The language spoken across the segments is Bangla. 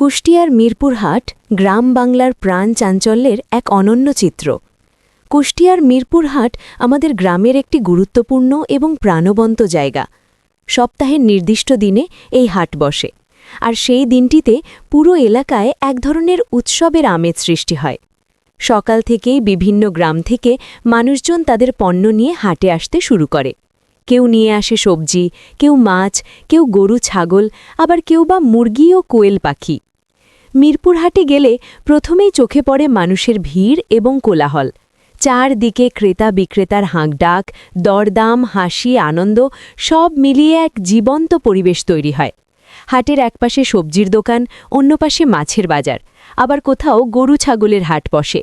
কুষ্টিয়ার মিরপুর হাট গ্রাম বাংলার প্রাণ চাঞ্চল্যের এক অনন্য চিত্র। কুষ্টিয়ার মিরপুর হাট আমাদের গ্রামের একটি গুরুত্বপূর্ণ এবং প্রাণবন্ত জায়গা। সপ্তাহের নির্দিষ্ট দিনে এই হাট বসে, আর সেই দিনটিতে পুরো এলাকায় এক ধরনের উৎসবের আমেজ সৃষ্টি হয়। সকাল থেকেই বিভিন্ন গ্রাম থেকে মানুষজন তাদের পণ্য নিয়ে হাটে আসতে শুরু করে। কেউ নিয়ে আসে সবজি, কেউ মাছ, কেউ গরু ছাগল, আবার কেউ বা মুরগি ও কোয়েল পাখি। মিরপুর হাটে গেলে প্রথমেই চোখে পড়ে মানুষের ভিড় এবং কোলাহল। চারদিকে ক্রেতা বিক্রেতার হাঁকডাক, দরদাম, হাসি, আনন্দ সব মিলিয়ে এক জীবন্ত পরিবেশ তৈরি হয়। হাটের একপাশে সবজির দোকান, অন্য পাশে মাছের বাজার, আবার কোথাও গরু ছাগলের হাট বসে।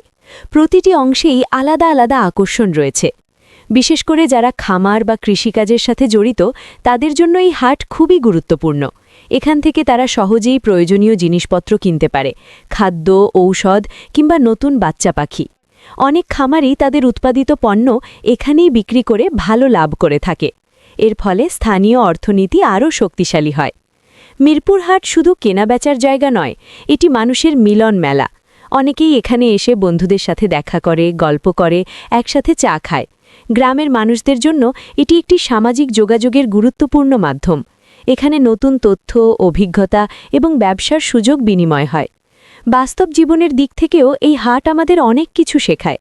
প্রতিটি অংশেই আলাদা আলাদা আকর্ষণ রয়েছে। বিশেষ করে যারা খামার বা কৃষিকাজের সাথে জড়িত, তাদের জন্য এই হাট খুবই গুরুত্বপূর্ণ। এখান থেকে তারা সহজেই প্রয়োজনীয় জিনিসপত্র কিনতে পারে, খাদ্য, ঔষধ কিংবা নতুন বাচ্চা পাখি। অনেক খামারই তাদের উৎপাদিত পণ্য এখানেই বিক্রি করে ভালো লাভ করে থাকে। এর ফলে স্থানীয় অর্থনীতি আরও শক্তিশালী হয়। মিরপুর হাট শুধু কেনাবেচার জায়গা নয়, এটি মানুষের মিলন মেলা। অনেকেই এখানে এসে বন্ধুদের সাথে দেখা করে, গল্প করে, একসাথে চা খায়। গ্রামের মানুষদের জন্য এটি একটি সামাজিক যোগাযোগের গুরুত্বপূর্ণ মাধ্যম। এখানে নতুন তথ্য, অভিজ্ঞতা এবং ব্যবসার সুযোগ বিনিময় হয়। বাস্তব জীবনের দিক থেকেও এই হাট আমাদের অনেক কিছু শেখায়।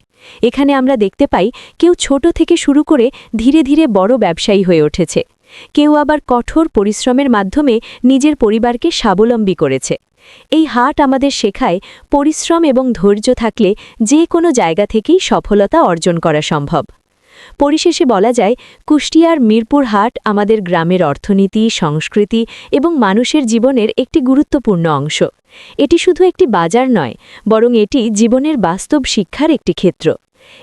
এখানে আমরা দেখতে পাই কেউ ছোট থেকে শুরু করে ধীরে ধীরে বড় ব্যবসায়ী হয়ে উঠেছে। কেউ আবার কঠোর পরিশ্রমের মাধ্যমে নিজের পরিবারকে স্বাবলম্বী করেছে। এই হাট আমাদের শেখায় পরিশ্রম এবং ধৈর্য থাকলে যে কোনো জায়গা থেকেই সফলতা অর্জন করা সম্ভব। পরিশেষে বলা যায়, কুষ্টিয়ার মিরপুর হাট আমাদের গ্রামের অর্থনীতি, সংস্কৃতি এবং মানুষের জীবনের একটি গুরুত্বপূর্ণ অংশ। এটি শুধু একটি বাজার নয়, বরং এটি জীবনের বাস্তব শিক্ষার একটি ক্ষেত্র।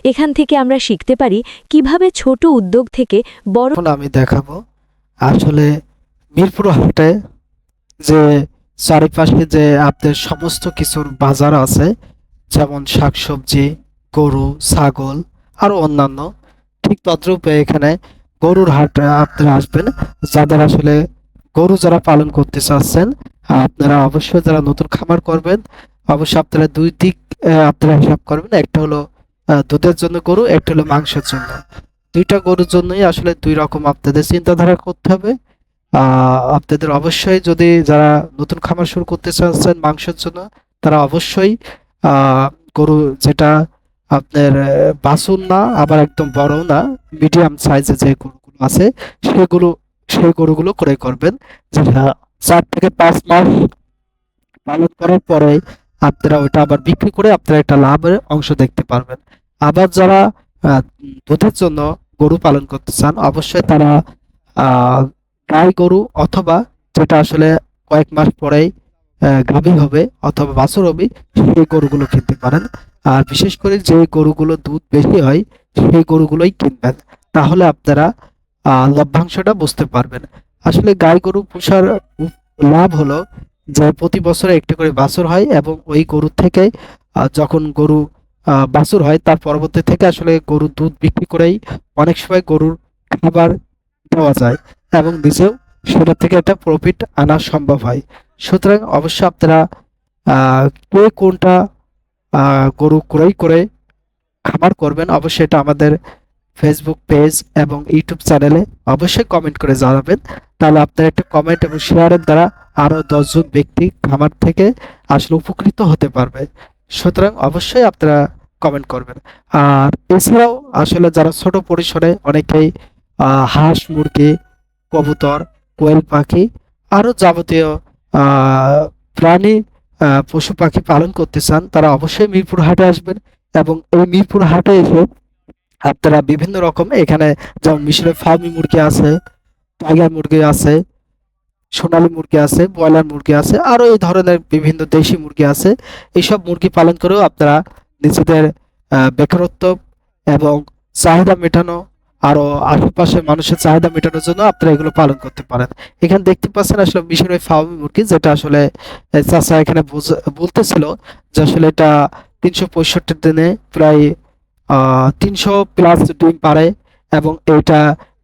এখান থেকে আমরা শিখতে পারি কিভাবে ছোট উদ্যোগ থেকে বড়। আমি দেখাবো আসলে মিরপুর হাটে যে চারিপাশে যে আপনার সমস্ত কিছুর বাজার আছে, যেমন শাকসবজি, গরু, ছাগল আরো অন্যান্য, ঠিক তদ্রূপে এখানে গরুর হাট আপনারা আসবেন। যাদের আসলে গরু যারা পালন করতে চাচ্ছেন, আপনারা অবশ্যই যারা নতুন খামার করবেন, অবশ্যই আপনারা দুই দিক আপনারা হিসাব করবেন। একটা হলো দুধের জন্য গরু, একটা হলো মাংসের জন্য। দুইটা গরুর জন্যই আসলে দুই রকম আপনাদের চিন্তাধারা করতে হবে। আপনাদের অবশ্যই যদি যারা নতুন খামার শুরু করতে চাচ্ছেন মাংসের জন্য, তারা অবশ্যই গরু যেটা আপনার বাছুর না, আবার একদম বড় না, মিডিয়াম সাইজের যে গরুগুলো আছে সেই গরুগুলো ক্রয় করবেন, যেটা 4 থেকে 5 মাস পালন করার পরে আপনারা ওটা আবার বিক্রি করে আপনারা একটা লাভের অংশ দেখতে পারবেন। আবার যারা দুধের জন্য গরু পালন করতে চান, অবশ্যই তারা গাই গরু অথবা যেটা আসলে কয়েক মাস পরেই গাভী হবে অথবা বাছুর হবে, সেই গরুগুলো কিনতে পারেন। আর বিশেষ করে যে গরুগুলো দুধ বেশি হয়, সেই গরুগুলোই কিনবেন, তাহলে আপনারা লভ্যাংশটা বুঝতে পারবেন। আসলে গাই গরু পোষার লাভ হলো যে প্রতি বছরে একটি করে বাছুর হয়, এবং ওই গরু থেকে যখন গরু বাছুর হয় তার পরবর্তী থেকে আসলে গরুর দুধ বিক্রি করেই অনেক সময় গরুর খাবার দেওয়া যায়, এবং নিজেও সেটা থেকে একটা প্রফিট আনা সম্ভব হয়। সুতরাং অবশ্যই আপনারা কে কোনটা গরু ক্রয় করে খামার করবেন, অবশ্যই এটা আমাদের ফেসবুক পেজ এবং ইউটিউব চ্যানেলে অবশ্যই কমেন্ট করে জানাবেন। তাহলে আপনার একটা কমেন্ট এবং শেয়ারের দ্বারা আরো 10 জন ব্যক্তি খামার থেকে আসলে উপকৃত হতে পারবে। সুতরাং অবশ্যই আপনারা কমেন্ট করবেন। আর এছাড়াও আসলে যারা ছোট পরিসরে অনেকেই হাঁস, মুরগি, কবুতর, কোয়েল পাখি আরো যাবতীয় প্রাণী, পশু পাখি পালন করতে চান, তারা অবশ্যই মিরপুর হাটে আসবেন। এবং এই মিরপুর হাটে এসে আপনারা বিভিন্ন রকম, এখানে যেমন মিশরের ফার্মি মুরগি আছে, টাইগার মুরগি আছে, সোনালী মুরগি আছে, ব্রয়লার মুরগি আছে, আরো এই ধরনের বিভিন্ন দেশি মুরগি আছে। এইসব মুরগি পালন করেও আপনারা নিজেদের বেকারত্ব এবং চাহিদা মেটানো, আরো আশেপাশে মানুষের চাহিদা মেটানোর জন্য আপনারা এগুলো পালন করতে পারেন। এখানে দেখতে পাচ্ছেন আসলে মিশরের ফার্মি মুরগি, যেটা আসলে চাচা এখানে বলতেছিল যে আসলে এটা 365 দিনে প্রায় 300 প্লাস ডিম পারে, এবং এটা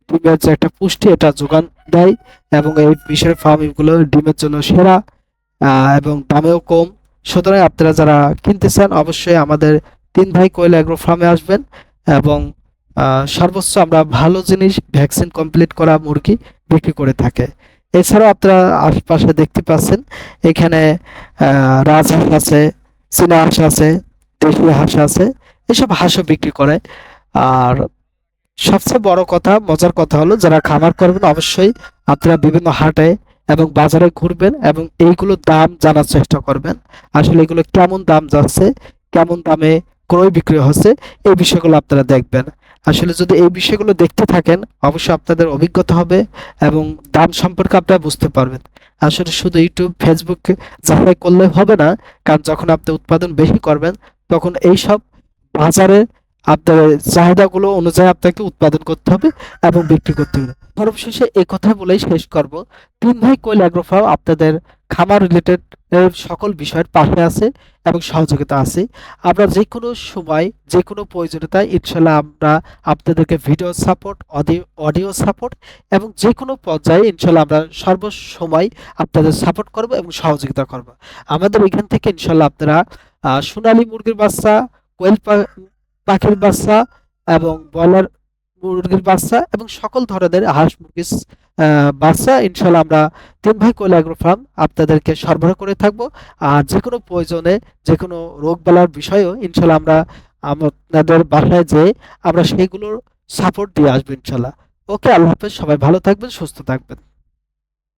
ডিমের যে একটা পুষ্টি এটা যোগান দেয়, এবং এই মিশরের ফার্ম গুলো ডিমের জন্য সেরা। এবং দামেও কম। সুতরাং আপনারা যারা কিনতে চান অবশ্যই আমাদের 3 ভাই কোয়েল অ্যাগ্রো ফার্মে আসবেন এবং সর্বোচ্চ আমরা ভালো জিনিস ভ্যাকসিন কমপ্লিট করা মুরগি বিক্রি করে থাকে। এছাড়াও আপনারা আশপাশে দেখতে পাচ্ছেন এখানে রাজহাঁস আছে, চীনা হাঁস আছে, দেশি হাঁস আছে, এসব হাঁসও বিক্রি করে। আর সবচেয়ে বড় কথা, মজার কথা হলো যারা খামার করবেন অবশ্যই আপনারা বিভিন্ন হাটে এবং বাজারে ঘুরবেন এবং এইগুলোর দাম জানার চেষ্টা করবেন। আসলে এগুলো কেমন দাম যাচ্ছে, কেমন দামে ক্রয় বিক্রয় হচ্ছে, এই বিষয়গুলো আপনারা দেখবেন। আসলে যদি এই বিষয়গুলো দেখতে থাকেন অবশ্যই আপনাদের অভিজ্ঞতা হবে এবং দাম সম্পর্কে আপনারা বুঝতে পারবেন। আসলে শুধু ইউটিউব ফেসবুক যাচাই করলে হবে না, কারণ যখন আপনি উৎপাদন বেশি করবেন তখন এইসব বাজারে আপনার চাহিদাগুলো অনুযায়ী আপনাকে উৎপাদন করতে হবে এবং বিক্রি করতে হবে। সর্বশেষে এই কথা বলেই শেষ করব, 3 ভাই কোয়েল অ্যাগ্রো ফার্ম আপনাদের খামার রিলেটেড সকল বিষয়ের পাশে আছে এবং সহযোগিতা আছে। আমরা যে কোনো সময় যে কোনো প্রয়োজনীয়তায় ইনশাল্লাহ আমরা আপনাদেরকে ভিডিও সাপোর্ট, অডিও সাপোর্ট এবং যে কোনো পর্যায়ে ইনশাল্লাহ আমরা সর্বসময় আপনাদের সাপোর্ট করব এবং সহযোগিতা করব। আমাদের এখান থেকে ইনশাল্লাহ আপনারা সোনালী মুরগির বাচ্চা, কোয়েল পাখির বাচ্চা এবং ব্রয়লার মুরগির বাচ্চা এবং সকল ধরনের হাঁস মুরগির বাচ্চা ইনশাল্লাহ আমরা 3 ভাই কোয়েল অ্যাগ্রো ফার্ম আপনাদেরকে সরবরাহ করে থাকবো। আর যে কোনো প্রয়োজনে যে কোনো রোগ বালার বিষয়েও ইনশাল্লাহ আমরা আপনাদের বাসায় যেয়ে আমরা সেইগুলোর সাপোর্ট দিয়ে আসবো ইনশাল্লাহ। ওকে, আল্লাহ হাফেজ, সবাই ভালো থাকবেন, সুস্থ থাকবেন।